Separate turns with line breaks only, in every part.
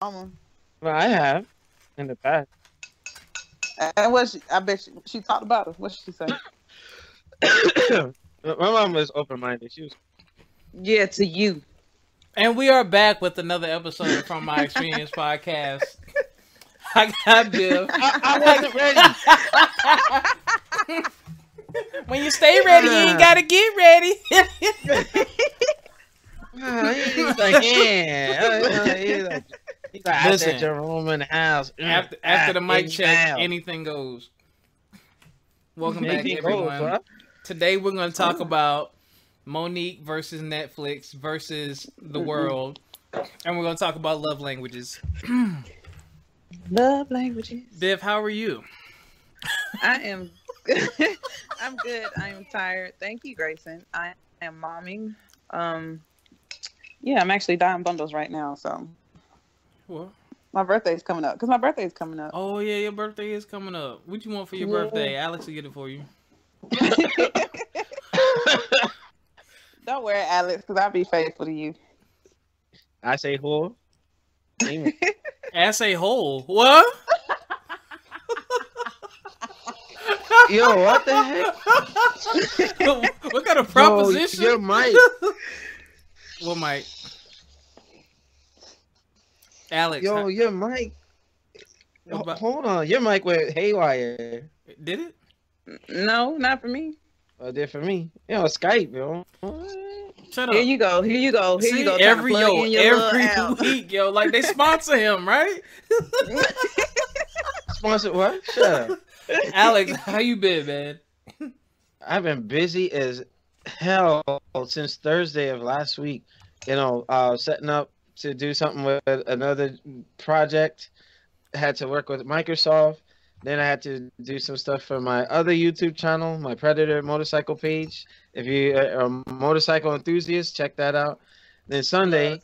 mama.
Well, I have in the past.
And I bet she talked about it. What did she say?
My mom was open minded. She was.
Yeah, to you.
And we are back with another episode from My Experience Podcast. I got Biff.
I wasn't ready.
When you stay ready, you ain't gotta get ready.
He's like, yeah. He's like, I
Listen,
said your room in the house.
after the mic check,
now.
anything goes. Welcome back,
Anything
everyone.
goes, huh?
Today we're going to talk about Monique versus Netflix versus the world, and we're going to talk about love languages.
Love languages.
Biff, how are you?
I am. I'm good. I am tired. Thank you, Grayson. I am momming. Yeah, I'm actually dying bundles right now. So,
What?
my birthday's coming up. Cause my birthday's coming up.
Oh yeah, your birthday is coming up. What you want for your birthday? Alex will get it for you.
Don't worry, Alex, cause I'll be faithful to you.
I say whore.
Ass a hole. What?
Yo, what the heck?
What kind of proposition?
Yo, your mic.
What mic? Alex.
Yo, your mic.
What about-
Hold on. Your mic went haywire.
Did it?
No, not for me.
Did for me. Yo, Skype, yo.
Shut up.
Here you go. Here you go. Here
See,
you go.
every every
week.
week, yo, like they sponsor him, right?
Sponsor what? Shut up.
Alex, how you been, man?
I've been busy as hell since Thursday of last week. You know, setting up to do something with another project. Had to work with Microsoft. Then I had to do some stuff for my other YouTube channel, my Predator motorcycle page. If you are a motorcycle enthusiast, check that out. Then Sunday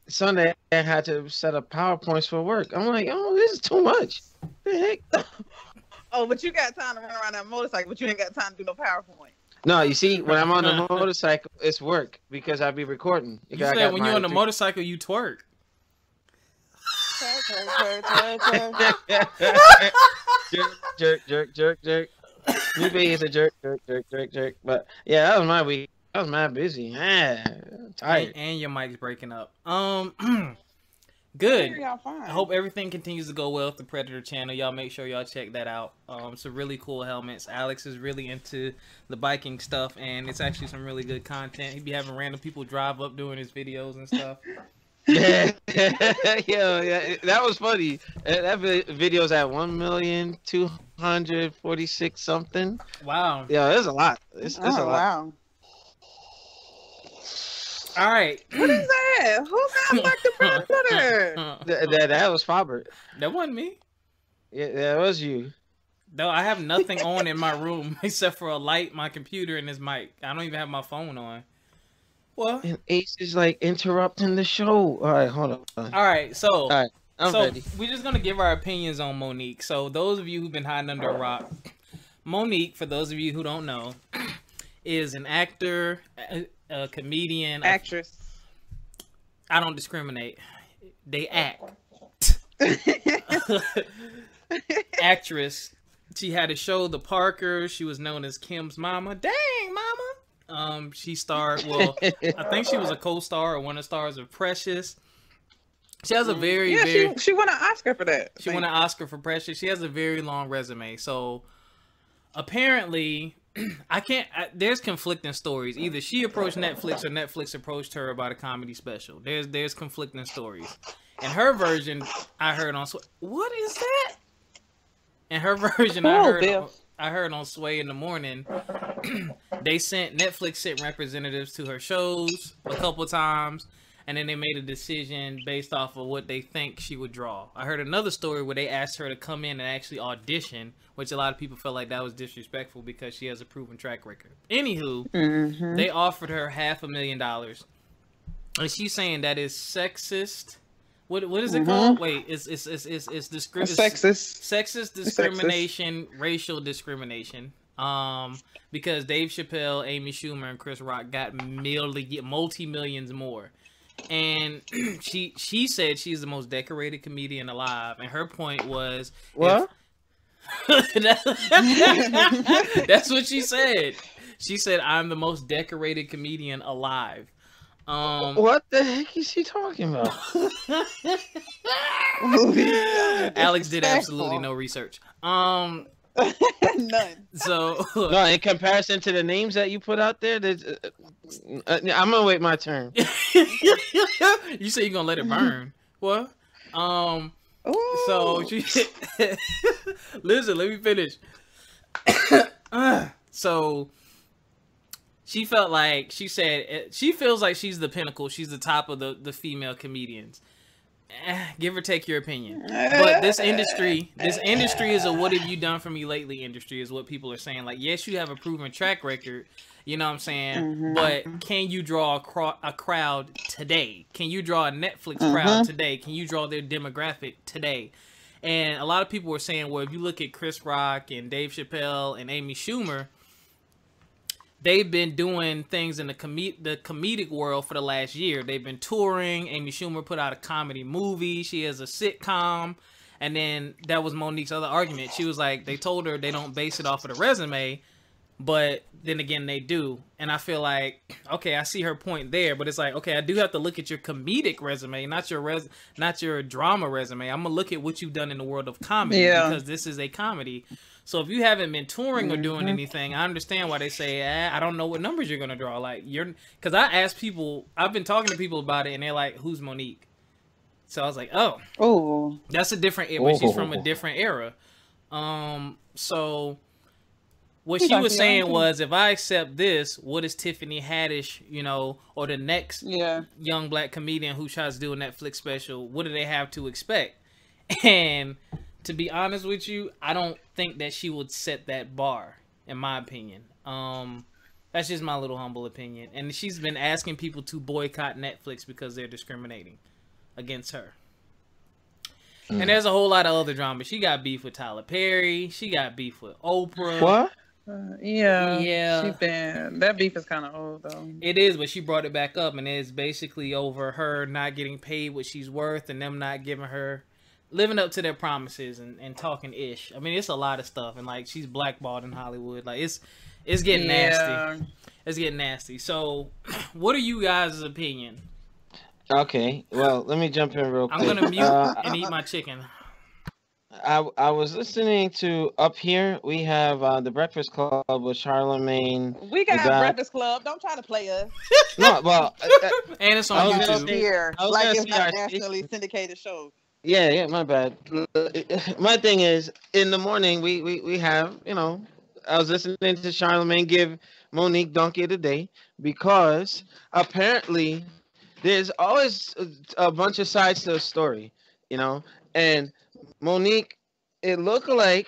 I had to set up PowerPoints for work. I'm like, oh, this is too much. What the heck?
Oh, but you got time to run around that motorcycle, but you ain't got time to do no PowerPoint.
No, you see, when I'm on the motorcycle, it's work because I be recording.
You said when you're on the motorcycle, you twerk.
Jerk. New Bay is a jerk. But yeah, that was my week. I was mad busy. Man, tired.
And your mic's breaking up. Good.
Y'all fine.
I hope everything continues to go well with the Predator channel. Y'all make sure y'all check that out. Some really cool helmets. Alex is really into the biking stuff, and it's actually some really good content. He be having random people drive up doing his videos and stuff.
Yeah, that was funny. That video's at 1,246,000 something.
Wow.
Yeah, there's a lot. It's a lot.
Wow.
All right.
What is that? Who got like the Predator?
That was Faber.
That wasn't me.
Yeah, that was you.
No, I have nothing on in my room except for a light, my computer, and this mic. I don't even have my phone on. Well,
And Ace is like interrupting the show. All right, hold on.
all right. So,
I'm ready.
we're just gonna give our opinions on Monique. So, those of you who've been hiding under a rock, Monique, for those of you who don't know, is an actor, a comedian,
Actress.
I don't discriminate. They act. Actress. She had a show, The Parker. She was known as Kim's mama. Dang, mama. She starred. Well, I think she was a co-star or one of the stars of Precious. She has a very
she won an Oscar for that.
She won an Oscar for Precious. She has a very long resume. So apparently, there's conflicting stories. Either she approached Netflix or Netflix approached her about a comedy special. There's conflicting stories. And her version, I heard on what is that? And her version, I heard on Sway in the Morning. Netflix sent representatives to her shows a couple times, and then they made a decision based off of what they think she would draw. I heard another story where they asked her to come in and actually audition, which a lot of people felt like that was disrespectful because she has a proven track record. Anywho, they offered her $500,000, and she's saying that is sexist. What is it called? Wait, it's sexist discrimination, racial discrimination. Because Dave Chappelle, Amy Schumer, and Chris Rock got multi-millions more. and she said she's the most decorated comedian alive, and her point was
What?
That's what she said. She said, "I'm the most decorated comedian alive."
What the heck is he talking about?
Alex did absolutely no research.
None.
So
No, in comparison to the names that you put out there, I'm gonna wait my turn.
you say you're gonna let it burn. What? So she listen, let me finish. So she felt like she said she feels like she's the pinnacle. She's the top of the female comedians. Give or take your opinion. But this industry is a "what have you done for me lately" industry, is what people are saying. Like, yes, you have a proven track record, you know what I'm saying? But can you draw a crowd today? Can you draw a Netflix crowd today? Can you draw their demographic today? And a lot of people were saying, well, if you look at Chris Rock and Dave Chappelle and Amy Schumer, they've been doing things in the comedic world for the last year. They've been touring. Amy Schumer put out a comedy movie. She has a sitcom. And then that was Monique's other argument. She was like, they told her they don't base it off of the resume, but then again, they do. And I feel like, okay, I see her point there, but it's like, okay, I do have to look at your comedic resume, not your drama resume. I'm gonna look at what you've done in the world of comedy, because this is a comedy. So if you haven't been touring or doing anything, I understand why they say, I don't know what numbers you're gonna draw. Like, because I asked people, I've been talking to people about it, and they're like, who's Monique? So I was like, oh, that's a different era. But she's from a different era. So what she was saying was, if I accept this, what is Tiffany Haddish, or the next young black comedian who tries to do a Netflix special, what do they have to expect? And to be honest with you, I don't think that she would set that bar, in my opinion. That's just my little humble opinion. And she's been asking people to boycott Netflix because they're discriminating against her. And there's a whole lot of other drama. She got beef with Tyler Perry. She got beef with Oprah.
What?
Yeah. That beef is kind of old though.
It is, but she brought it back up, and it's basically over her not getting paid what she's worth, and them not giving her, living up to their promises and talking ish. I mean, it's a lot of stuff, and like, she's blackballed in Hollywood. Like, it's getting nasty. It's getting nasty. So, what are you guys' opinion?
Okay, well, let me jump in real quick.
I'm gonna mute and eat my chicken.
I was listening to Up Here. We have the Breakfast Club with Charlemagne.
We got a Breakfast Club. Don't try to play us.
No, well,
and it's on YouTube.
Here, like it's not nationally syndicated show.
Yeah, my bad. My thing is, in the morning we have, I was listening to Charlemagne give Monique Donkey of the Day, because apparently there's always a bunch of sides to a story, and Monique, it looked like,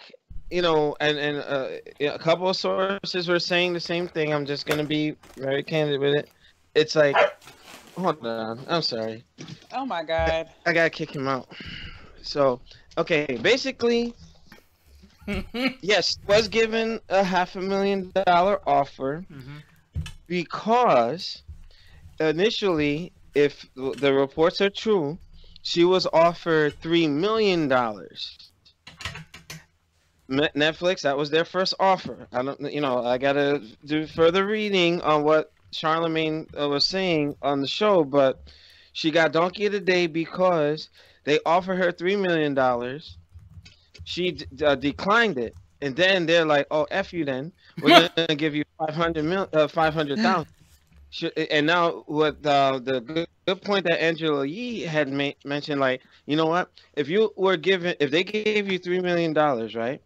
and a couple of sources were saying the same thing. I'm just going to be very candid with it. It's like, hold on, I'm sorry.
Oh my God.
I got to kick him out. So, okay, basically, yes, was given a $500,000 offer because initially, if the reports are true, she was offered $3 million. Netflix, that was their first offer. I don't, I gotta do further reading on what Charlemagne was saying on the show, but she got Donkey of the Day because they offered her $3 million. She declined it, and then they're like, "Oh, F you, then we're gonna give you $500,000." And now, what the good point that Angela Yee had mentioned, like, you know what? If they gave you $3 million, right?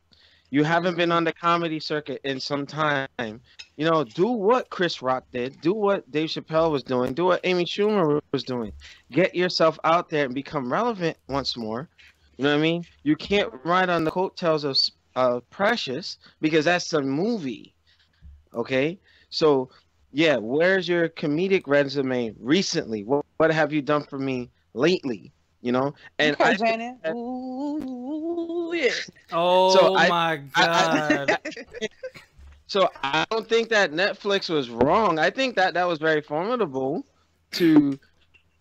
You haven't been on the comedy circuit in some time. Do what Chris Rock did. Do what Dave Chappelle was doing. Do what Amy Schumer was doing. Get yourself out there and become relevant once more. You know what I mean? You can't ride on the coattails of Precious, because that's a movie. Okay? So, yeah, where's your comedic resume recently? What have you done for me lately? And
okay, Janet. Ooh, yeah.
Oh, so my God.
So I don't think that Netflix was wrong. I think that was very formidable to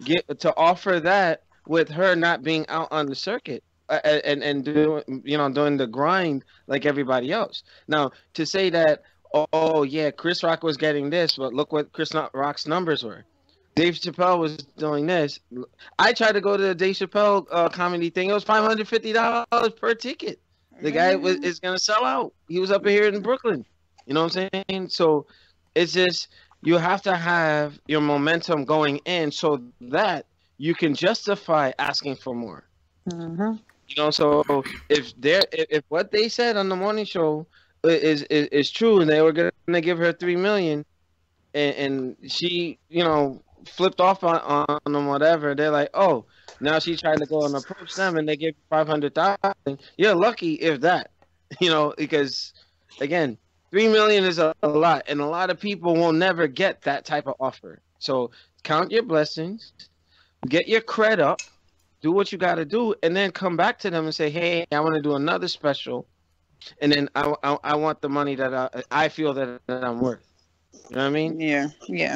get to offer that with her not being out on the circuit and doing doing the grind like everybody else. Now to say that, oh yeah, Chris Rock was getting this, but look what Chris Rock's numbers were. Dave Chappelle was doing this. I tried to go to the Dave Chappelle comedy thing. It was $550 per ticket. The guy is gonna sell out. He was up here in Brooklyn. You know what I'm saying? So it's just you have to have your momentum going in so that you can justify asking for more.
Mm-hmm.
You know, so if what they said on the morning show is true, and they were gonna give her $3 million, and she flipped off on them, whatever, they're like, oh, now she tried to go and approach them, and they give you $500,000. You're lucky if that, because again, $3 million is a lot, and a lot of people will never get that type of offer. So count your blessings, get your cred up, do what you got to do, and then come back to them and say, hey, I want to do another special, and then I want the money that I feel that I'm worth. You know what I mean?
Yeah.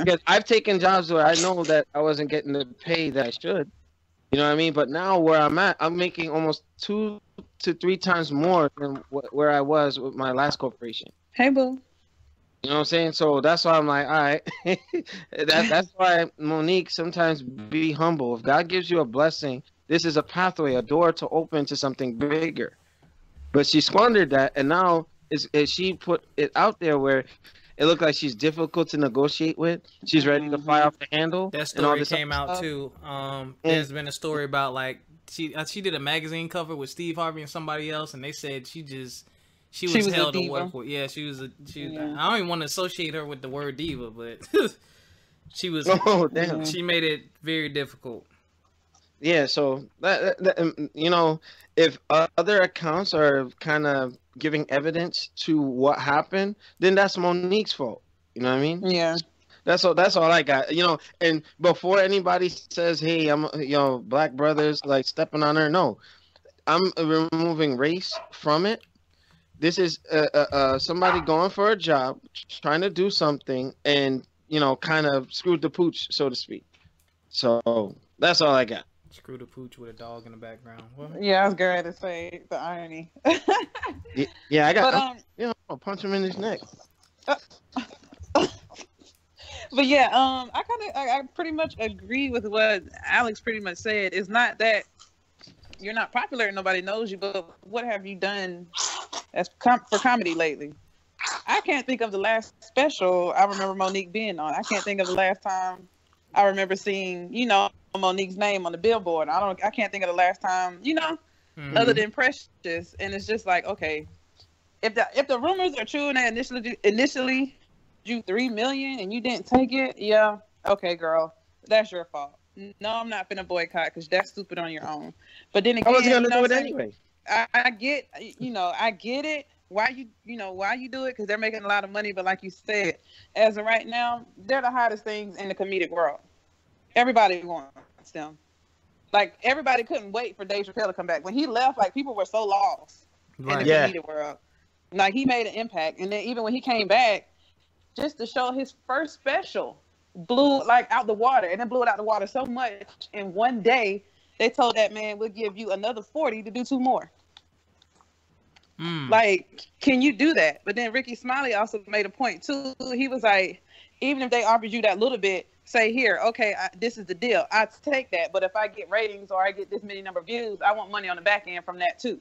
Because I've taken jobs where I know that I wasn't getting the pay that I should. You know what I mean? But now where I'm at, I'm making almost 2 to 3 times more than where I was with my last corporation.
Hey, boo.
You know what I'm saying? So that's why I'm like, all right. That's why, Monique, sometimes be humble. If God gives you a blessing, this is a pathway, a door to open to something bigger. But she squandered that, and now is she put it out there where it looked like she's difficult to negotiate with. She's ready to fly off the handle.
That story came out too. There's been a story about like she did a magazine cover with Steve Harvey and somebody else, and they said she was hell to work with. Yeah, she was. I don't even want to associate her with the word diva, but she was.
Oh damn!
She made it very difficult.
Yeah, so that if other accounts are kind of giving evidence to what happened, then that's Monique's fault. You know what I mean?
Yeah.
That's all I got. And before anybody says, "Hey, I'm black brothers like stepping on her," no, I'm removing race from it. This is somebody going for a job, trying to do something, and kind of screwed the pooch, so to speak. So that's all I got.
Screw the pooch with a dog in the background. What?
Yeah, I was going to say the irony.
Yeah, I got. I'll punch him in his neck.
But yeah, I pretty much agree with what Alex pretty much said. It's not that you're not popular and nobody knows you, but what have you done for comedy lately? I can't think of the last special I remember Monique being on. I can't think of the last time I remember seeing, Monique's name on the billboard. I can't think of the last time, other than Precious. And it's just like, okay, if the rumors are true and they initially you $3 million and you didn't take it, yeah, okay, girl, that's your fault. No, I'm not finna boycott because that's stupid on your own. But then again,
I was gonna do it anyway.
I get, I get it. Why you do it? Because they're making a lot of money. But like you said, as of right now, they're the hottest things in the comedic world. Everybody wants them. Like, everybody couldn't wait for Dave Chappelle to come back. When he left, like, people were so lost in the comedic world. Like, he made an impact. And then even when he came back, just to show his first special, blew, like, out the water. And then blew it out the water so much. In one day, they told that man, we'll give you another 40 to do 2 more. Like, can you do that? But then Ricky Smiley also made a point, too. He was like, even if they offered you that little bit, say, here, okay, this is the deal. I take that, but if I get ratings or I get this many number of views, I want money on the back end from that too.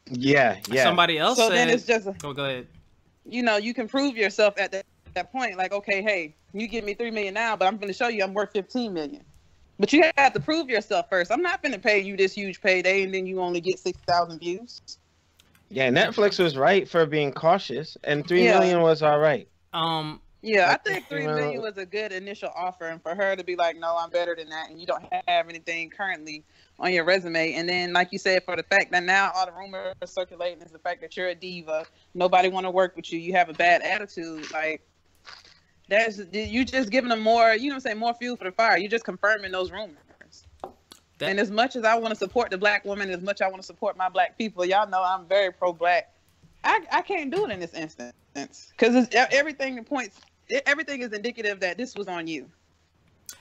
Yeah.
Somebody else said.
Then it's just
go ahead.
You can prove yourself at that point. Like, okay, hey, you give me $3 million now, but I'm going to show you I'm worth $15 million. But you have to prove yourself first. I'm not going to pay you this huge payday and then you only get 6,000 views.
Yeah, Netflix was right for being cautious, and $3 million was all right.
Yeah, I think $3 million was a good initial offer, and for her to be like, no, I'm better than that, and you don't have anything currently on your resume. And then, like you said, for the fact that now all the rumors are circulating is the fact that you're a diva, nobody want to work with you, you have a bad attitude, like, you just giving them more, more fuel for the fire. You're just confirming those rumors. And as much as I want to support the black woman, as much as I want to support my black people, y'all know I'm very pro-black. I can't do it in this instance because everything is indicative that this was on you.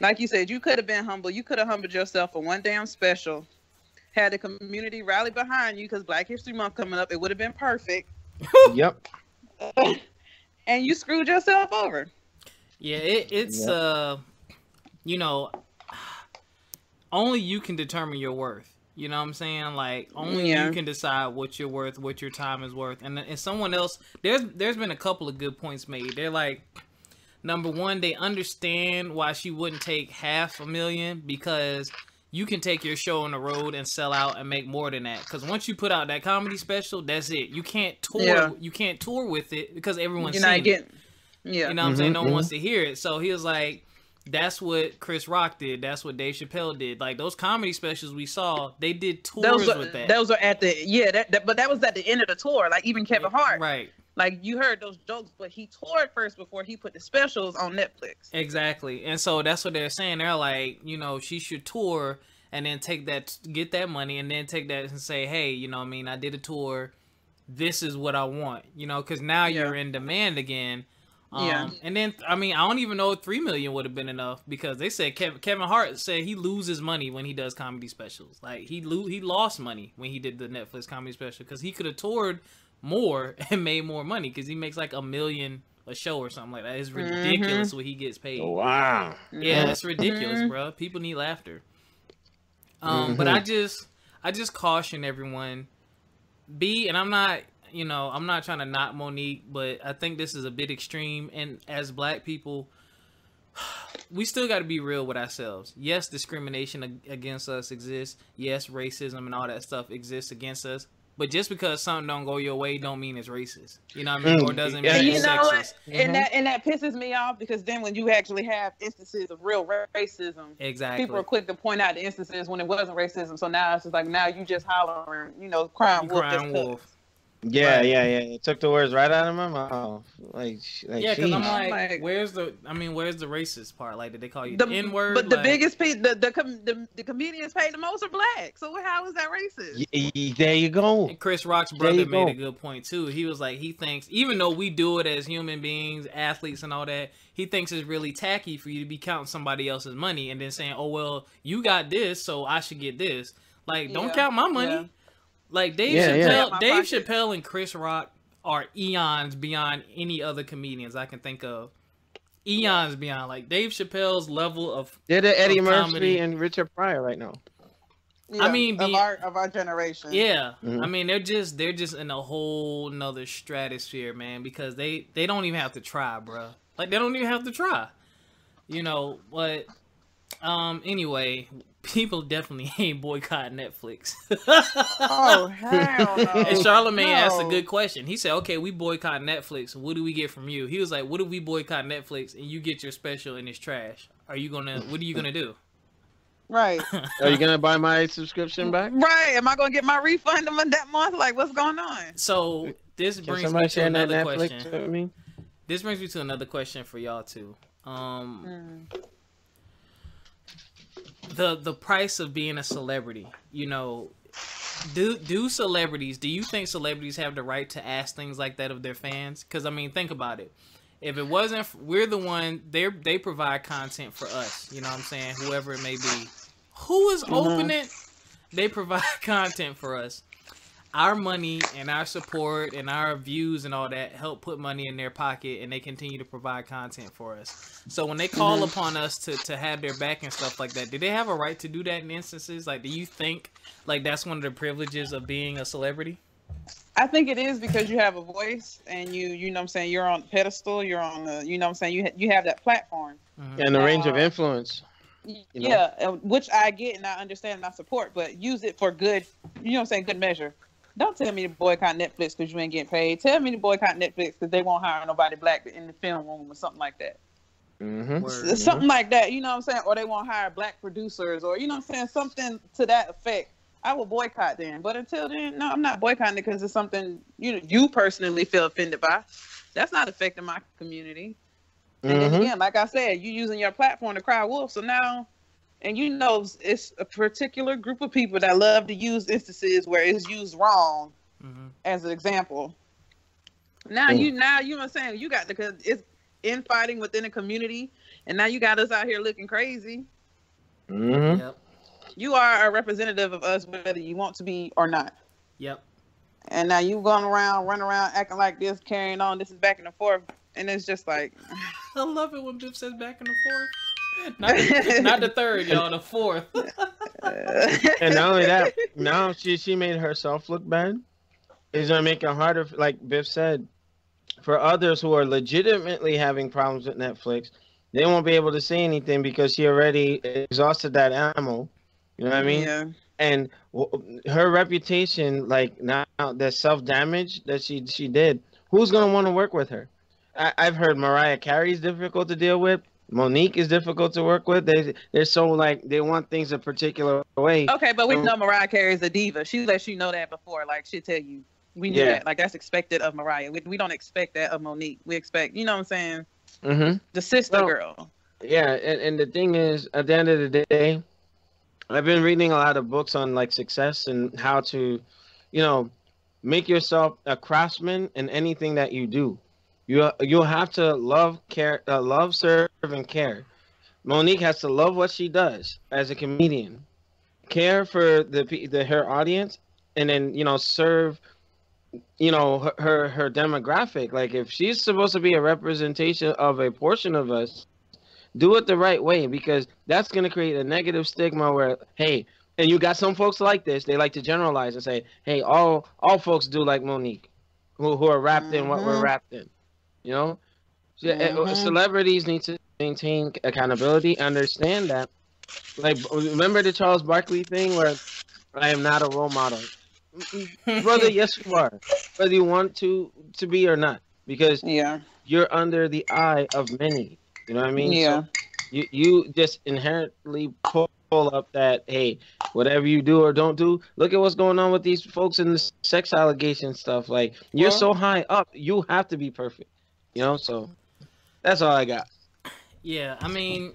Like you said, you could have been humble. You could have humbled yourself for one damn special. Had the community rally behind you because Black History Month coming up. It would have been perfect.
Yep.
And you screwed yourself over.
Yeah, it's you know, only you can determine your worth. You know what I'm saying? Like only you can decide what you're worth, what your time is worth. And someone else, there's been a couple of good points made. They're like, number one, they understand why she wouldn't take $500,000 because you can take your show on the road and sell out and make more than that. Because once you put out that comedy special, that's it. You can't tour. Yeah. You can't tour with it because everyone's seen it. Yeah. You know what I'm saying? No one wants to hear it. So he was like, that's what Chris Rock did. That's what Dave Chappelle did. Like those comedy specials we saw, they did tours with that.
Those are at the but that was at the end of the tour. Like even Kevin Hart,
right?
Like you heard those jokes, but he toured first before he put the specials on Netflix.
Exactly, and so that's what they're saying. They're like, you know, she should tour and then get that money, and then take that and say, hey, you know, what I mean, I did a tour. This is what I want, you know, because now you're in demand again. And then I mean I don't even know if $3 million would have been enough because they said Kevin Hart said he loses money when he does comedy specials. Like he lost money when he did the Netflix comedy special because he could have toured more and made more money because he makes like $1 million a show or something like that. It's ridiculous what he gets paid.
Wow.
Yeah, it's ridiculous, bro. People need laughter. But I just caution everyone. And I'm not. You know, I'm not trying to knock Monique, but I think this is a bit extreme. And as Black people, we still got to be real with ourselves. Yes, discrimination against us exists. Yes, racism and all that stuff exists against us. But just because something don't go your way don't mean it's racist. You know what I mean? Or doesn't mean it's sexist.
And that pisses me off because then when you actually have instances of real racism,
exactly,
people are quick to point out the instances when it wasn't racism. So now it's just like, now you just hollering, you know, crying wolf.
Yeah, right. yeah. It took the words right out of my mouth. Like
yeah, because I'm like, where's the racist part? Like, did they call you the N-word?
But the biggest piece, the comedians paid the most are Black. So how is that racist?
There you go.
And Chris Rock's brother made a good point too. He was like, he thinks even though we do it as human beings, athletes and all that, he thinks it's really tacky for you to be counting somebody else's money and then saying, oh well, you got this, so I should get this. Like, don't count my money. Yeah. Like Dave Chappelle and Chris Rock are eons beyond any other comedians I can think of. Eons beyond, like Dave Chappelle's level of
they're the Eddie Murphy and Richard Pryor right now.
Yeah, I mean, of our generation.
Yeah, I mean they're just in a whole nother stratosphere, man. Because they don't even have to try, bro. Like they don't even have to try, you know. But anyway. People definitely ain't boycotting Netflix.
Oh, hell no.
And Charlamagne asked a good question. He said, okay, we boycott Netflix. What do we get from you? He was like, what if we boycott Netflix and you get your special and it's trash? What are you going to do?
Right.
Are you going to buy my subscription back?
Right. Am I going to get my refund that month? Like, what's going on?
So this brings me to another question. This brings me to another question for y'all too. The price of being a celebrity, you know, do you think celebrities have the right to ask things like that of their fans? Because I mean, think about it. If it wasn't, we're the one, they provide content for us, you know what I'm saying, whoever it may be, who is opening, they provide content for us. Our money and our support and our views and all that help put money in their pocket, and they continue to provide content for us. So when they call upon us to have their back and stuff like that, do they have a right to do that in instances? Like, do you think like that's one of the privileges of being a celebrity?
I think it is because you have a voice and you know what I'm saying, you're on a pedestal, you're on the, you know what I'm saying, you have that platform.
And the range of influence.
Which I get and I understand and I support, but use it for good, you know what I'm saying, good measure. Don't tell me to boycott Netflix because you ain't getting paid. Tell me to boycott Netflix because they won't hire nobody Black in the film room or something like that. Something like that, you know what I'm saying? Or they won't hire Black producers or, you know what I'm saying, something to that effect. I will boycott then. But until then, no, I'm not boycotting it because it's something, you know, you personally feel offended by. That's not affecting my community. And then again, like I said, you using your platform to cry wolf. So now... And you know, it's a particular group of people that love to use instances where it's used wrong as an example. Now you know what I'm saying, you got because it's infighting within a community. and now you got us out here looking crazy.
Mm-hmm.
Yep.
You are a representative of us, whether you want to be or not.
Yep.
And now you going around, running around, acting like this, carrying on. This is back and forth, and it's just like,
I love it when Biff says back and forth. Not the third, y'all. The fourth.
And not only that, now she made herself look bad. It's gonna make it harder, like Biff said, for others who are legitimately having problems with Netflix. They won't be able to say anything because she already exhausted that ammo. You know what I mean?
Yeah.
And her reputation, like now, the self damage that she did. Who's gonna want to work with her? I've heard Mariah Carey's difficult to deal with. Monique is difficult to work with. They're so like they want things a particular way.
Okay, but we know Mariah Carey is a diva. She lets you know that before. Like she'll tell you, we knew that. Like that's expected of Mariah. We don't expect that of Monique. We expect, you know what I'm saying?
Mm-hmm.
The sister girl.
Yeah, and the thing is, at the end of the day, I've been reading a lot of books on like success and how to, make yourself a craftsman in anything that you do. You'll have to love, serve, and care. Monique has to love what she does as a comedian, care for her audience, and then serve, her demographic. Like if she's supposed to be a representation of a portion of us, do it the right way, because that's going to create a negative stigma where, hey, and you got some folks like this, they like to generalize and say, hey, all folks do like Monique, who are wrapped in what we're wrapped in. Celebrities need to maintain accountability, understand that. Like, remember the Charles Barkley thing where I am not a role model? Brother, yes, you are. Whether you want to be or not, because you're under the eye of many. You know what I mean?
Yeah.
So you just inherently pull up that, hey, whatever you do or don't do, look at what's going on with these folks in the sex allegation stuff. Like, you're so high up, you have to be perfect. So that's all I got.
Yeah, I mean,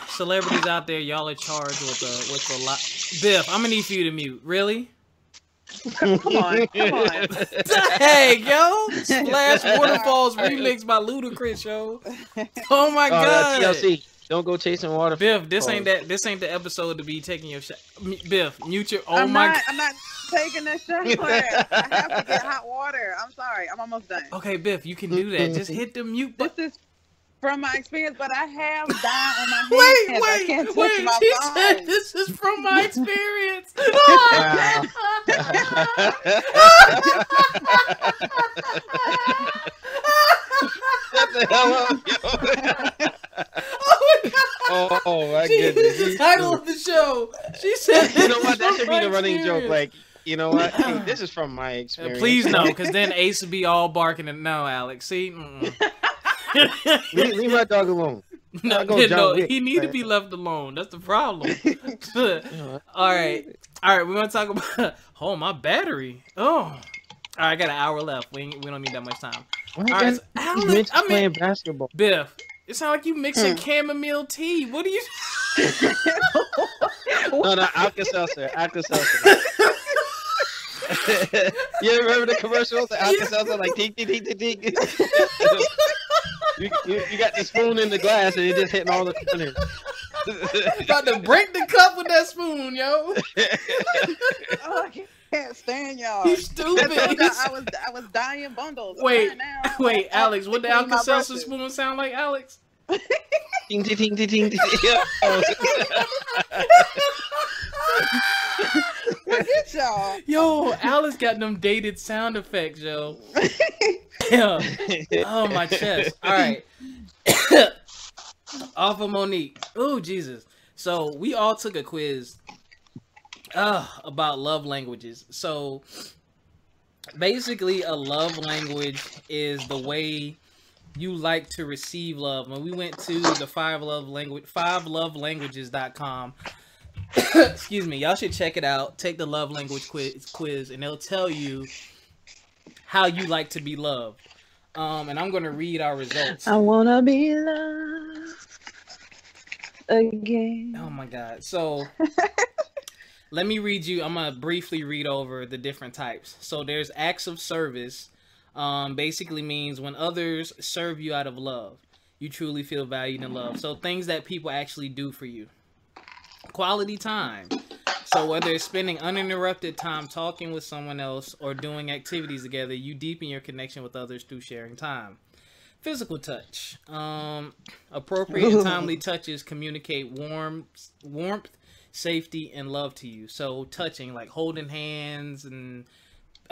celebrities out there, y'all are charged with a lot. Biff, I'm gonna need for you to mute. Really?
Come on.
Hey, yo! Splash Waterfalls remix by Ludacris, yo. Oh my god.
TLC. Don't go chasing waterfalls.
Biff, this ain't the episode to be taking your shot. Biff, mute your.
I'm not taking a shower. I have to get hot water. I'm sorry. I'm almost done.
Okay, Biff, you can do that. Just hit the mute button.
This is from my experience, but I have dye on my hands. I can't touch my
She
phone.
said this is from my experience.
Shut the hell up, yo. Oh my goodness.
The title of the show. She said,
you know what? That should be the running joke. Like, you know what? Hey, this is from my experience.
Please no, because then Ace would be all barking and no, Alex. See?
leave my dog alone.
No, he need to be left alone. That's the problem. All right. We're gonna talk about. Oh, my battery. Oh. All right, I got an hour left. We don't need that much time. All right, so Alex,
playing basketball.
Biff, it sounds like you mixing chamomile tea. What are you?
No, Alka-Seltzer. You remember the commercials? The Alka-Seltzer, like tink, tink, tink, tink, tink. You got the spoon in the glass and you're just hitting all the corners.
About to break the cup with that spoon, yo.
Oh, I can't stand y'all.
You stupid.
I was dying bundles.
Wait, Alex, what the Alka-Seltzer spoon sound like, Alex?
Ting, ting, ting, ting, ting, ting.
Y'all.
Yo, Alex got them dated sound effects, yo. Yeah. Oh, my chest. All right. Off of Monique. Oh, Jesus. So we all took a quiz about love languages. So basically, a love language is the way you like to receive love. When we went to the 5lovelanguages.com. Excuse me, y'all should check it out. Take the love language quiz, and it'll tell you how you like to be loved. And I'm gonna read our results.
I wanna be loved again.
Oh my God! So let me read you. I'm gonna briefly read over the different types. So there's acts of service. Basically means when others serve you out of love. you truly feel valued and loved. So things that people actually do for you. Quality time. So whether it's spending uninterrupted time talking with someone else or doing activities together, you deepen your connection with others through sharing time. Physical touch. Appropriate and timely touches communicate warmth, safety, and love to you. So touching, like holding hands and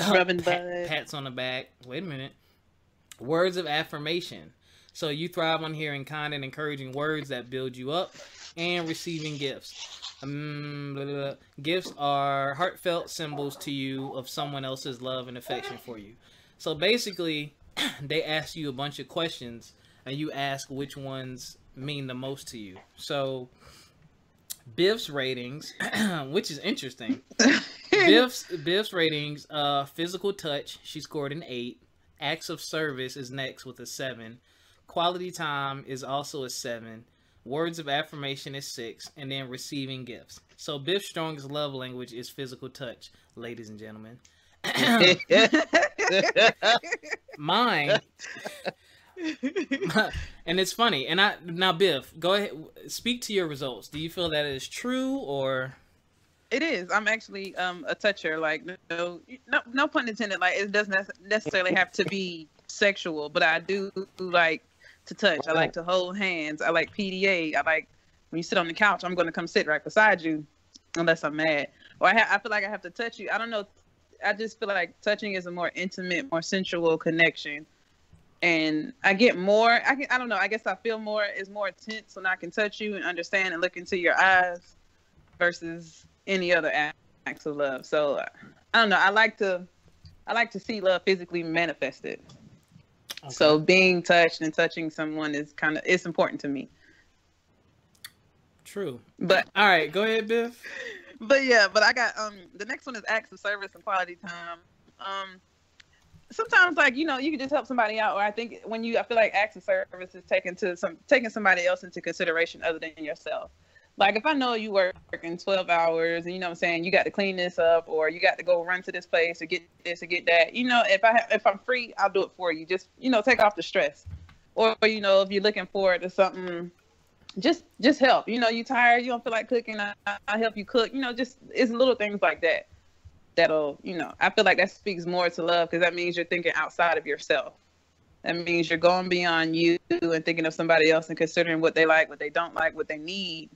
rubbing
pats on the back. Wait a minute. Words of affirmation. So you thrive on hearing kind and encouraging words that build you up, and receiving gifts. Gifts are heartfelt symbols to you of someone else's love and affection for you. So basically, they ask you a bunch of questions, and you ask which ones mean the most to you. So Biff's ratings, which is interesting. Biff's ratings, physical touch, she scored an 8. Acts of service is next with a 7. Quality time is also a 7. Words of affirmation is 6. And then receiving gifts. So Biff's strongest love language is physical touch, ladies and gentlemen. Mine, and it's funny. And now Biff, go ahead, speak to your results. Do you feel that is true or?
It is. I'm actually a toucher. Like no pun intended. Like it doesn't necessarily have to be sexual, but I do like to touch. I like to hold hands. I like PDA. I like when you sit on the couch, I'm going to come sit right beside you, unless I'm mad. Or I feel like I have to touch you. I don't know. I just feel like touching is a more intimate, more sensual connection, and I get more. I don't know. I guess I feel more is more intense when I can touch you and understand and look into your eyes, versus any other acts of love. So I don't know. I like to see love physically manifested. Okay. So being touched and touching someone is it's important to me.
True.
But
all right, go ahead, Biff.
But I got the next one is acts of service and quality time. Sometimes like you can just help somebody out, or I feel like acts of service is taking somebody else into consideration other than yourself. Like if I know you working 12 hours and you know what I'm saying, you got to clean this up, or you got to go run to this place or get this or get that. If I'm free, I'll do it for you. Just take off the stress. Or if you're looking forward to something, just help. You tired, you don't feel like cooking, I'll help you cook. It's little things like that that'll I feel like that speaks more to love, because that means you're thinking outside of yourself. That means you're going beyond you and thinking of somebody else and considering what they like, what they don't like, what they need.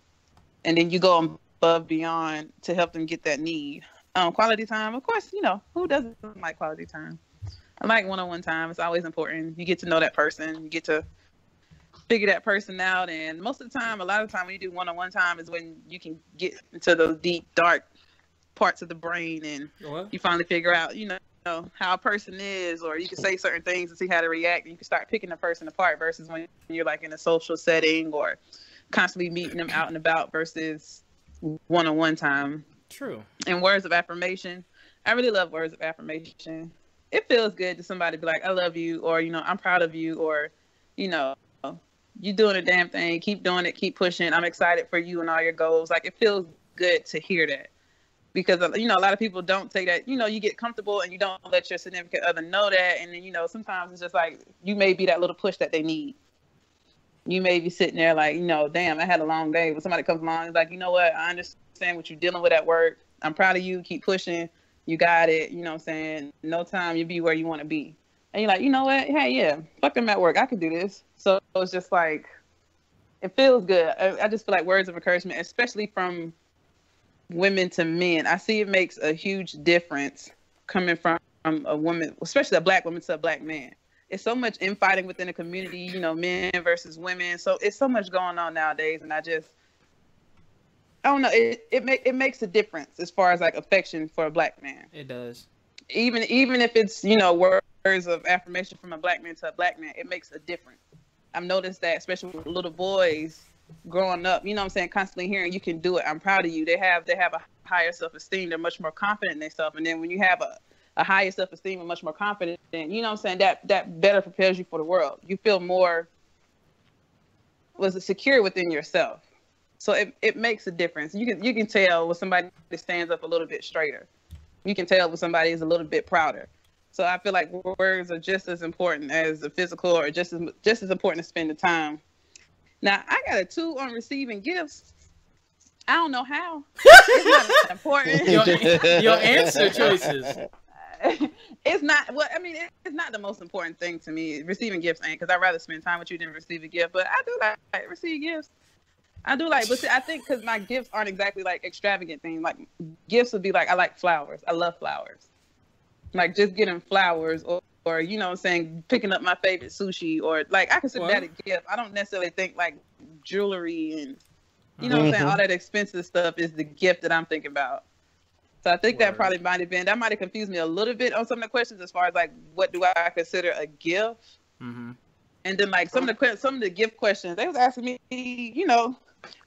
And then you go above beyond to help them get that need. Quality time, of course, who doesn't like quality time? I like one-on-one time. It's always important. You get to know that person. You get to figure that person out. And most of the time, a lot of the time when you do one-on-one time is when you can get into those deep, dark parts of the brain, and you finally figure out, how a person is, or you can say certain things and see how they react, and you can start picking a person apart, versus when you're like in a social setting or constantly meeting them out and about versus one-on-one time.
True. And
words of affirmation. I really love words of affirmation. It feels good to somebody be like, I love you, or, I'm proud of you, or, you're doing a damn thing. Keep doing it. Keep pushing. I'm excited for you and all your goals. Like, it feels good to hear that, because, a lot of people don't take that, you get comfortable and you don't let your significant other know that. And then, sometimes it's just like, you may be that little push that they need. You may be sitting there like, damn, I had a long day. When somebody comes along, it's like, you know what? I understand what you're dealing with at work. I'm proud of you. Keep pushing. You got it. You know what I'm saying? No time, you'll be where you want to be. And you're like, you know what? Hey, yeah, fuck them at work. I could do this. So it's just like, it feels good. I just feel like words of encouragement, especially from women to men. I see it makes a huge difference coming from a woman, especially a black woman to a black man. It's so much infighting within the community, men versus women. So it's so much going on nowadays. And I don't know. It makes a difference as far as like affection for a black man.
It does.
Even if it's, words of affirmation from a black man to a black man, it makes a difference. I've noticed that, especially with little boys growing up, constantly hearing, you can do it. I'm proud of you. They have a higher self-esteem. They're much more confident in themselves. And then when you have a higher self-esteem and much more confident, then that better prepares you for the world. You feel more secure within yourself. So it makes a difference. You can tell when somebody stands up a little bit straighter. You can tell when somebody is a little bit prouder. So I feel like words are just as important as the physical, or just as important to spend the time. Now I got a 2 on receiving gifts. I don't know how. It's not important.
Your answer choices.
It's not. Well, I mean, it's not the most important thing to me. Receiving gifts ain't, because I'd rather spend time with you than receive a gift. But I do like receive gifts. I do like, but see, I think because my gifts aren't exactly like extravagant things. Like gifts would be like, I like flowers. I love flowers. Like just getting flowers, or you know what I'm saying, picking up my favorite sushi, or like I consider that a gift. I don't necessarily think like jewelry and you know what I'm saying, all that expensive stuff is the gift that I'm thinking about. So I think that probably might have been, that might have confused me a little bit on some of the questions as far as like, what do I consider a gift?
Mm-hmm.
And then like some of the gift questions, they was asking me, you know,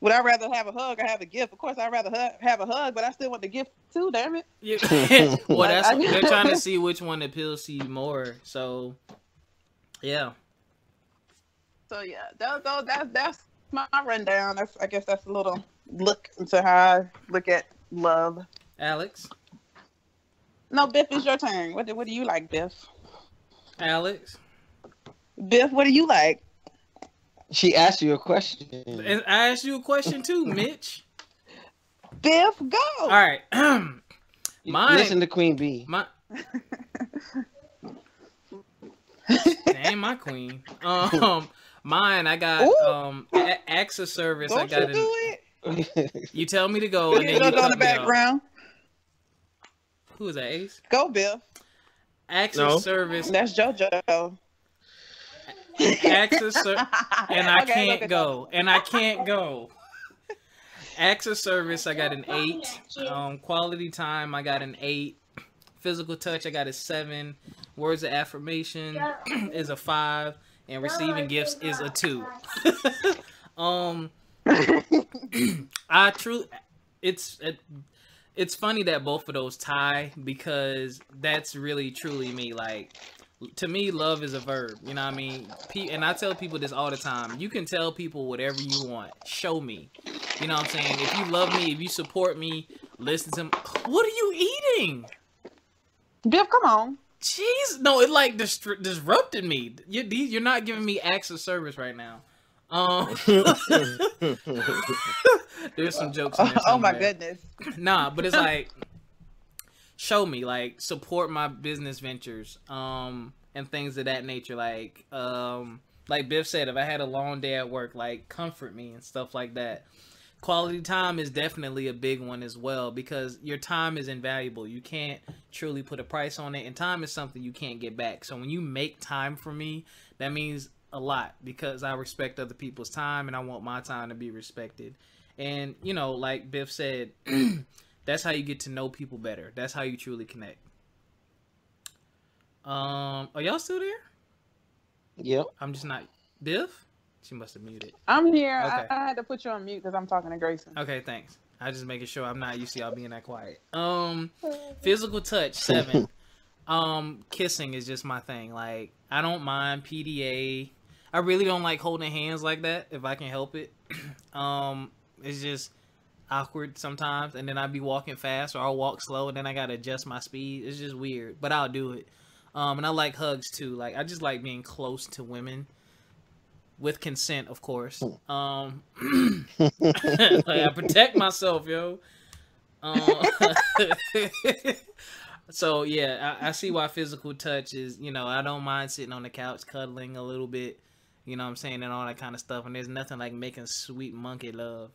would I rather have a hug or have a gift? Of course, I'd rather have a hug, but I still want the gift too, damn it.
Yeah. Well, they're trying to see which one appeals to you more. So, yeah.
So yeah, that's my rundown. I guess that's a little look into how I look at love.
Alex?
No, Biff, it's your turn. What do you like, Biff?
Alex?
Biff, what do you like?
She asked you a question.
And I asked you a question too, Mitch.
Biff, go.
All right.
Listen to Queen Bee.
Ain't my queen. Mine, I got acts of service.
Don't
I got
you do it?
You tell me to go, and then you
cut
cut
the
me
background.
off. Who is that, Ace?
Go, Biff.
Acts of service.
That's JoJo.
Acts of service, and I can't go. And I can't go. Acts of service, I got an 8. Quality time, I got an 8. Physical touch, I got a 7. Words of affirmation is a 5. And receiving gifts is a 2. It's funny that both of those tie, because that's really truly me. Like, to me, love is a verb. You know what I mean? And I tell people this all the time. You can tell people whatever you want. Show me. You know what I'm saying? If you love me, if you support me, listen to me. What are you eating?
Biff, come on.
Jeez, no, it like disrupted me. You're not giving me acts of service right now. There's some jokes in there somewhere.
Oh my goodness.
Nah, but it's like, show me, like, support my business ventures, and things of that nature. Like Biff said, if I had a long day at work, like, comfort me and stuff like that. Quality time is definitely a big one as well, because your time is invaluable. You can't truly put a price on it, and time is something you can't get back. So when you make time for me, that means a lot, because I respect other people's time and I want my time to be respected. And, you know, like Biff said, that's how you get to know people better. That's how you truly connect. Are y'all still there?
Yep.
I'm just not. Biff? She must have muted.
I'm here.
Okay.
I had to put you on mute because I'm talking to Grayson.
Okay, thanks. I just making sure I'm not used to y'all being that quiet. Physical touch, 7. Kissing is just my thing. Like, I don't mind PDA. I really don't like holding hands like that if I can help it. It's just awkward sometimes, and then I'd be walking fast, or I'll walk slow, and then I gotta adjust my speed. It's just weird, but I'll do it. And I like hugs too. Like, I just like being close to women. With consent, of course. Like, I protect myself, yo. So yeah, I see why physical touch is, you know, I don't mind sitting on the couch cuddling a little bit, you know what I'm saying, and all that kind of stuff. And there's nothing like making sweet monkey love.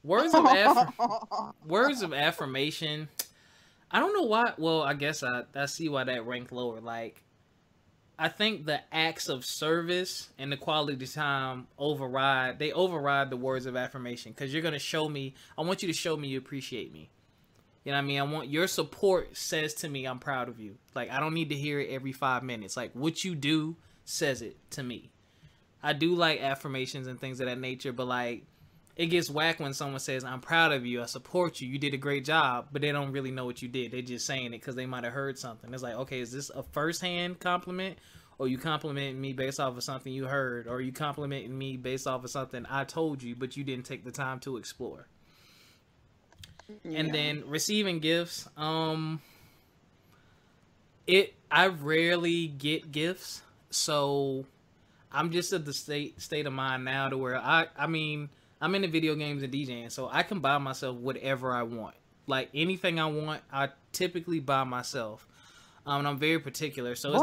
Words of affirmation. I don't know why. Well, I guess I see why that ranked lower. Like, I think the acts of service and the quality time override the words of affirmation, because you're going to show me, I want you to show me you appreciate me. You know what I mean? I want your support says to me, I'm proud of you. Like, I don't need to hear it every 5 minutes. Like, what you do says it to me. I do like affirmations and things of that nature, but like, it gets whack when someone says, I'm proud of you, I support you, you did a great job, but they don't really know what you did. They're just saying it because they might have heard something. It's like, okay, is this a first-hand compliment, or you complimenting me based off of something you heard, or you complimenting me based off of something I told you, but you didn't take the time to explore? Yeah. And then receiving gifts, I rarely get gifts, so I'm just at the state of mind now to where I mean I'm into video games and DJing, so I can buy myself whatever I want. Like anything I want, I typically buy myself. And I'm very particular, so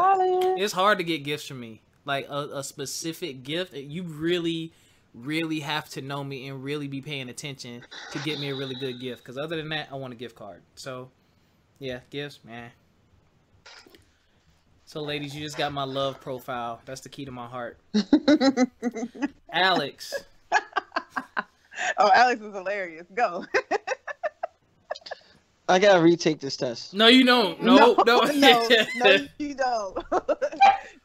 it's hard to get gifts from me. Like a specific gift, you really have to know me and really be paying attention to get me a really good gift. Because other than that, I want a gift card. So, yeah, gifts, man. So, ladies, you just got my love profile. That's the key to my heart. Alex.
Oh, Alex is hilarious. Go.
I gotta retake this test.
No, you don't. No,
you don't.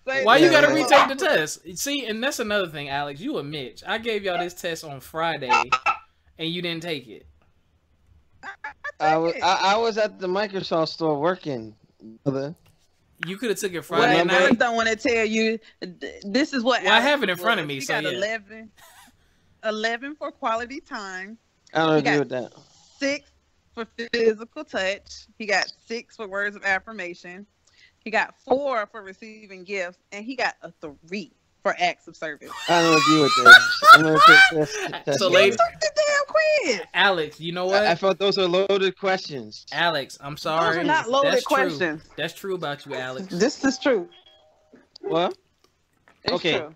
Why you gotta retake the test? See, and that's another thing, Alex. You and Mitch. I gave y'all this test on Friday, and you didn't take it.
I was at the Microsoft store working.
You could have took it Friday night.
I don't want to tell you. This is what.
Well, I have it in front of me. So
got 11 for quality time.
I don't agree with that.
6 for physical touch. He got 6 for words of affirmation. He got 4 for receiving gifts, and he got a 3 for acts of service.
I don't agree with that. I'm gonna take this.
So, ladies,
took the damn quiz.
Alex, you know what?
I thought those were loaded questions.
Alex, I'm sorry.
Those are not loaded
That's
questions.
True. That's true about you, Alex.
This is true.
What?
It's
Okay.
true.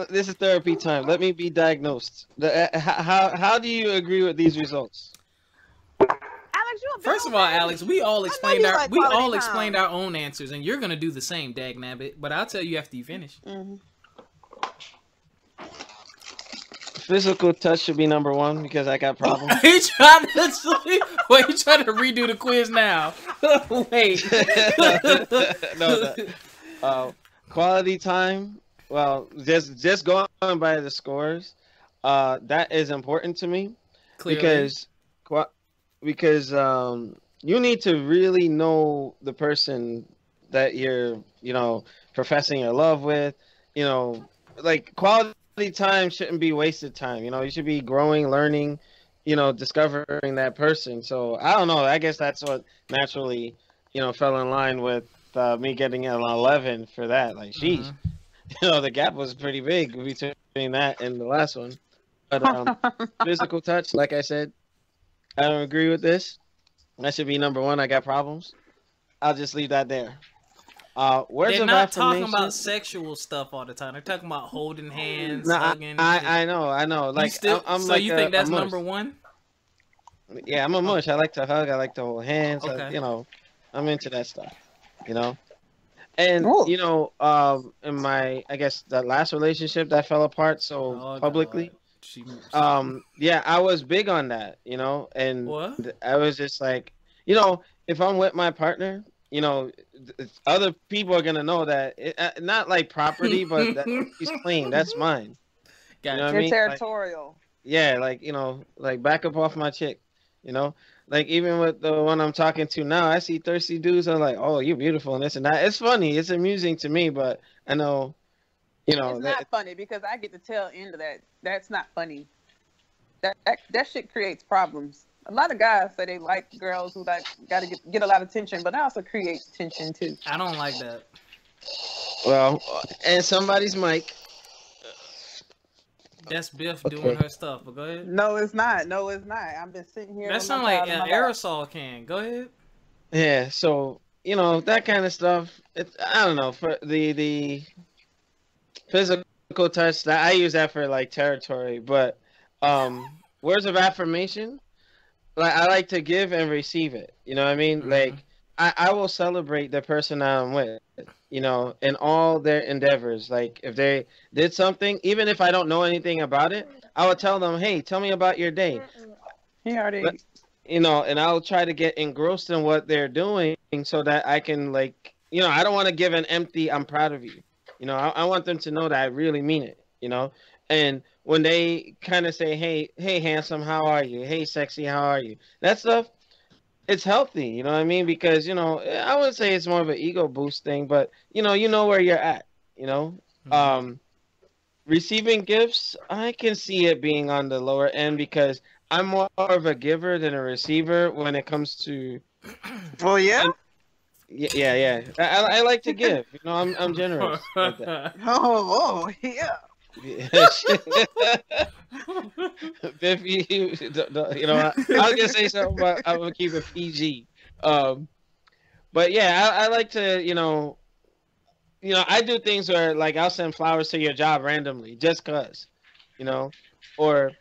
This is therapy time. Let me be diagnosed. How do you agree with these results?
Alex, you a
First of all, Alex, we all explained
you like quality time.
our own answers, and you're gonna do the same, dagnabbit. But I'll tell you after you finish.
Mm-hmm.
Physical touch should be number 1 because I got problems.
Are you trying to wait? You trying to redo the quiz now? Wait.
No. Quality time. Well, just going by the scores, that is important to me.
Clearly.
because you need to really know the person that you're, professing your love with. Like quality time shouldn't be wasted time. You should be growing, learning, discovering that person. So I don't know. I guess that's what naturally, fell in line with me getting an 11 for that. Like, sheesh. The gap was pretty big between that and the last one. But physical touch, like I said, I don't agree with this. That should be number 1. I got problems. I'll just leave that there.
They're not talking about sexual stuff all the time. They're talking about holding hands, hugging.
I know. Like, I'm
so
like
you think that's
mush.
number 1?
Yeah, I'm a mush. I like to hug. I like to hold hands.
Okay.
I'm into that stuff. And in my, I guess the last relationship that fell apart publicly. Yeah, I was big on that, and
what?
I was just like, if I'm with my partner, other people are gonna know that not like property, but that he's clean. That's mine.
You're territorial.
Like back up off my chick, Like even with the one I'm talking to now, I see thirsty dudes. I'm like, oh, you're beautiful and this and that. It's funny. It's amusing to me, but I know,
it's not funny because I get the tail end of that. That's not funny. That shit creates problems. A lot of guys say they like girls who got to get a lot of attention, but that also creates tension too.
I don't like that.
Well, and somebody's mic.
That's Biff doing her stuff, but go ahead.
No, it's not. I've been sitting here.
That sounds like an aerosol can. Go ahead.
Yeah, so, that kind of stuff. I don't know. For the physical touch, that I use that for, like, territory. But words of affirmation, like, I like to give and receive it. You know what I mean? Mm-hmm. Like, I will celebrate the person I'm with. In all their endeavors. Like, if they did something, even if I don't know anything about it, I would tell them, hey, tell me about your day. And I'll try to get engrossed in what they're doing so that I can, like, I don't want to give an empty, I'm proud of you. I want them to know that I really mean it, And when they kind of say, hey, handsome, how are you? Hey, sexy, how are you? That stuff, it's healthy, you know what I mean? Because, I wouldn't say it's more of an ego boost thing, but, you know where you're at, Mm-hmm. Receiving gifts, I can see it being on the lower end because I'm more of a giver than a receiver when it comes to...
Well, yeah.
Yeah. I like to give. You know, I'm generous. Like that.
Yeah.
If you know, I was gonna say something, but I'm gonna keep it PG. But yeah, I like to, I do things where like I'll send flowers to your job randomly, just cause, or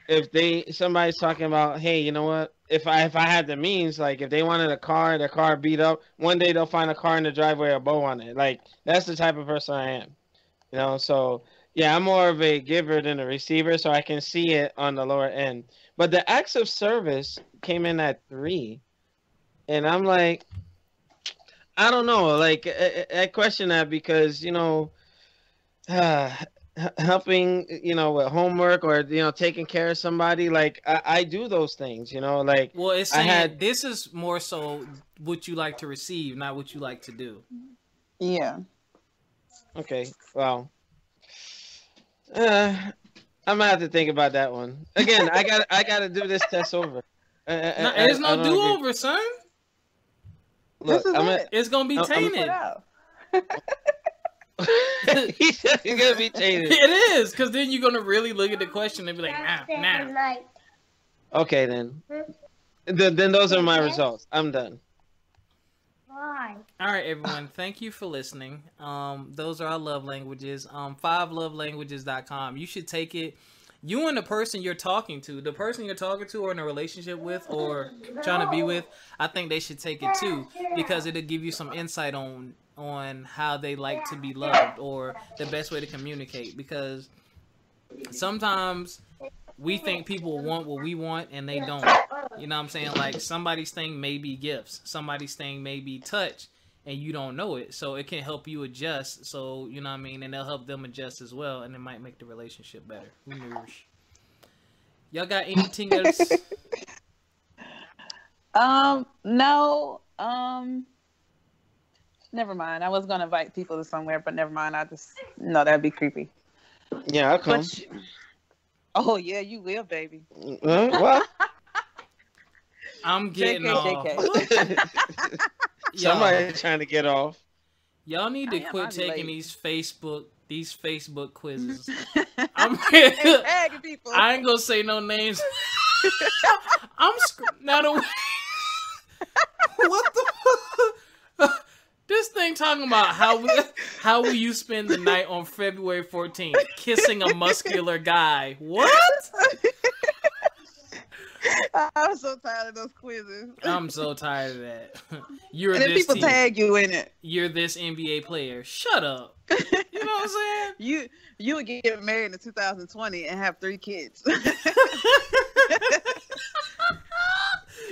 if somebody's talking about, hey, you know what? If I had the means, like if they wanted a car, their car beat up, one day they'll find a car in the driveway, a bow on it. Like that's the type of person I am, So yeah, I'm more of a giver than a receiver, so I can see it on the lower end. But the acts of service came in at 3, and I'm like, I don't know. Like I question that because helping with homework or taking care of somebody, like I do those things. Like
well, it's saying this is more so what you like to receive, not what you like to do.
Yeah.
Okay. Well. I'm gonna have to think about that one again. I got to do this test over.
There's no do over, son.
Look,
it's gonna be tainted.
He's gonna be tainted.
It is, because then you're gonna really look at the question and be like, nah.
Okay, then those are my results. I'm done.
All right, everyone. Thank you for listening. Those are our love languages. 5lovelanguages.com. You should take it. You and the person you're talking to, or in a relationship with, or trying to be with, I think they should take it too, because it'll give you some insight on how they like to be loved or the best way to communicate. Because sometimes we think people want what we want and they don't. You know what I'm saying? Like somebody's thing may be gifts, somebody's thing may be touch, and you don't know it. So it can help you adjust. So, you know what I mean? And they'll help them adjust as well. And it might make the relationship better. Who knows? Y'all got anything else?
No. Never mind. I was going to invite people to somewhere, but never mind. No, that'd be creepy.
Yeah, I'll come.
Oh, yeah, you will, baby.
What?
I'm getting off.
Somebody trying to get off.
Y'all need to quit taking these Facebook quizzes.
People.
I ain't gonna say no names. What the? This thing talking about how will you spend the night on February 14th? Kissing a muscular guy. What?
I'm so tired of those quizzes.
I'm so tired of that.
And then people tag you in it.
You're this NBA player. Shut up. You know what I'm saying?
You would get married in 2020 and have 3 kids.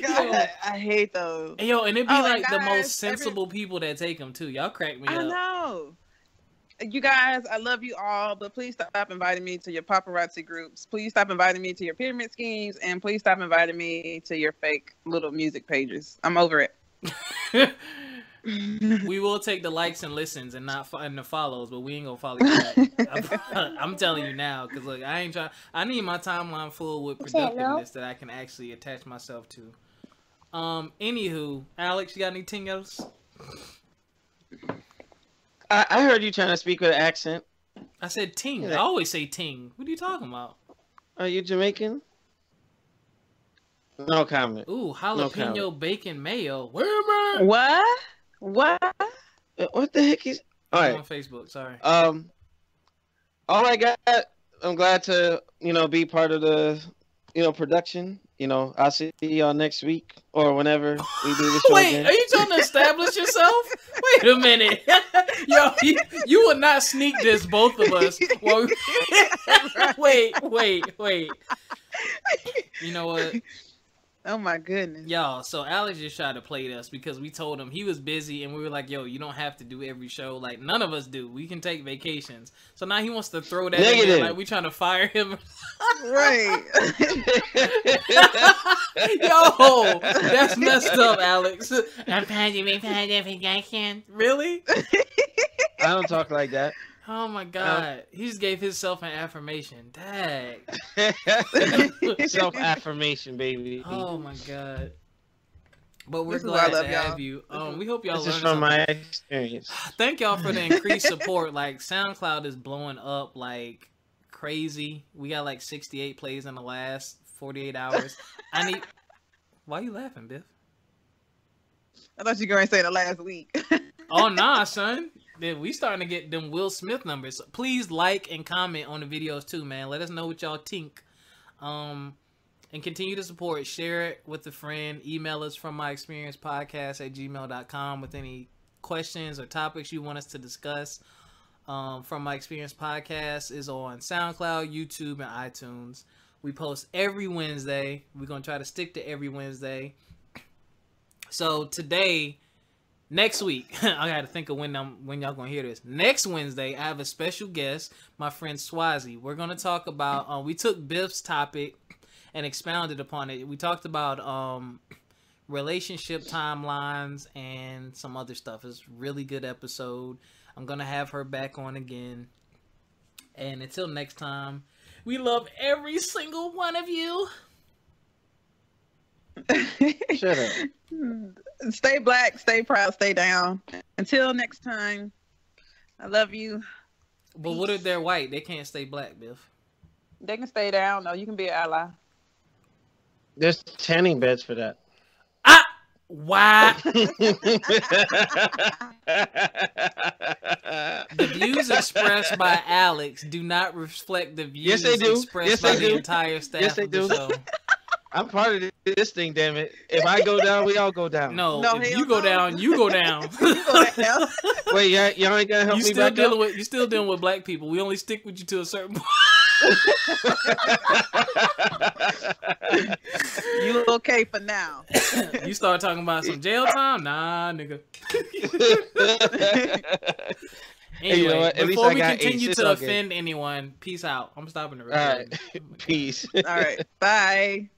God, I hate those.
Yo, and it'd be like the most sensible people that take them too. Y'all crack me up.
I know. You guys, I love you all, but please stop inviting me to your paparazzi groups. Please stop inviting me to your pyramid schemes, and please stop inviting me to your fake little music pages. I'm over it.
We will take the likes and listens and the follows, but we ain't gonna follow you back. I'm telling you now, because look, I ain't trying. I need my timeline full with productiveness that I can actually attach myself to. Anywho, Alex, you got anything else?
I heard you trying to speak with an accent.
I said ting. I always say ting. What are you talking about?
Are you Jamaican? No comment.
Ooh, jalapeno bacon mayo. Where am I?
What?
What the heck is? All right.
I'm on Facebook. Sorry.
All I got. I'm glad to be part of the production. I'll see y'all next week or whenever we do the show.
Wait,
again.
Are you trying to establish yourself? Wait a minute. Yo, you will not sneak this, both of us. Well, wait. You know what?
Oh my goodness.
Y'all, so Alex just tried to play us because we told him he was busy and we were like, yo, you don't have to do every show. Like, none of us do. We can take vacations. So now he wants to throw that in there, like we trying to fire him.
Right.
Yo, that's messed up, Alex. I'm trying to make vacation. Really?
I don't talk like that.
Oh my God. He just gave himself an affirmation. Dang.
Self-affirmation, baby.
Oh my God. But we're
This is why I
glad
love
to
y'all.
have you. We hope y'all
This is
learned
from
something.
my experience.
Thank y'all for the increased support. Like SoundCloud is blowing up like crazy. We got like 68 plays in the last 48 hours. I need. Why you laughing, Biff?
I thought you were going to say the last week.
Oh nah, son. Then we starting to get them Will Smith numbers. Please like and comment on the videos too, man. Let us know what y'all think. And continue to support. Share it with a friend. Email us from myexperiencepodcast@gmail.com with any questions or topics you want us to discuss. From My Experience Podcast is on SoundCloud, YouTube, and iTunes. We post every Wednesday. We're going to try to stick to every Wednesday. So today, next week, I got to think of when y'all going to hear this. Next Wednesday, I have a special guest, my friend Swazi. We're going to talk about, we took Biff's topic and expounded upon it. We talked about relationship timelines and some other stuff. It's a really good episode. I'm going to have her back on again. And until next time, we love every single one of you.
Shut up.
Stay black, stay proud, stay down. Until next time, I love you.
But what if they're white? They can't stay black, Biff.
They can stay down. No, you can be an ally.
There's tanning beds for that.
Ah! Why? The views expressed by Alex do not reflect the views
Yes, they do.
expressed
Yes,
by
they
the
do.
entire staff
Yes, they
of the
do.
show.
I'm part of this thing, damn it. If I go down, we all go down.
No,
No,
if
hell
you go
no.
down, you go down.
Wait, y'all ain't gonna help
You
me
still
back
dealing
up?
with still dealing with black people. We only stick with you to a certain point.
You okay for now.
You start talking about some jail time? Nah, nigga.
Hey, you know
Anyway,
what? At least
before
I
we
got
continue
ace. It's
to
all good.
offend anyone, peace out. I'm stopping the
All
recording.
right. Peace.
All right. Bye.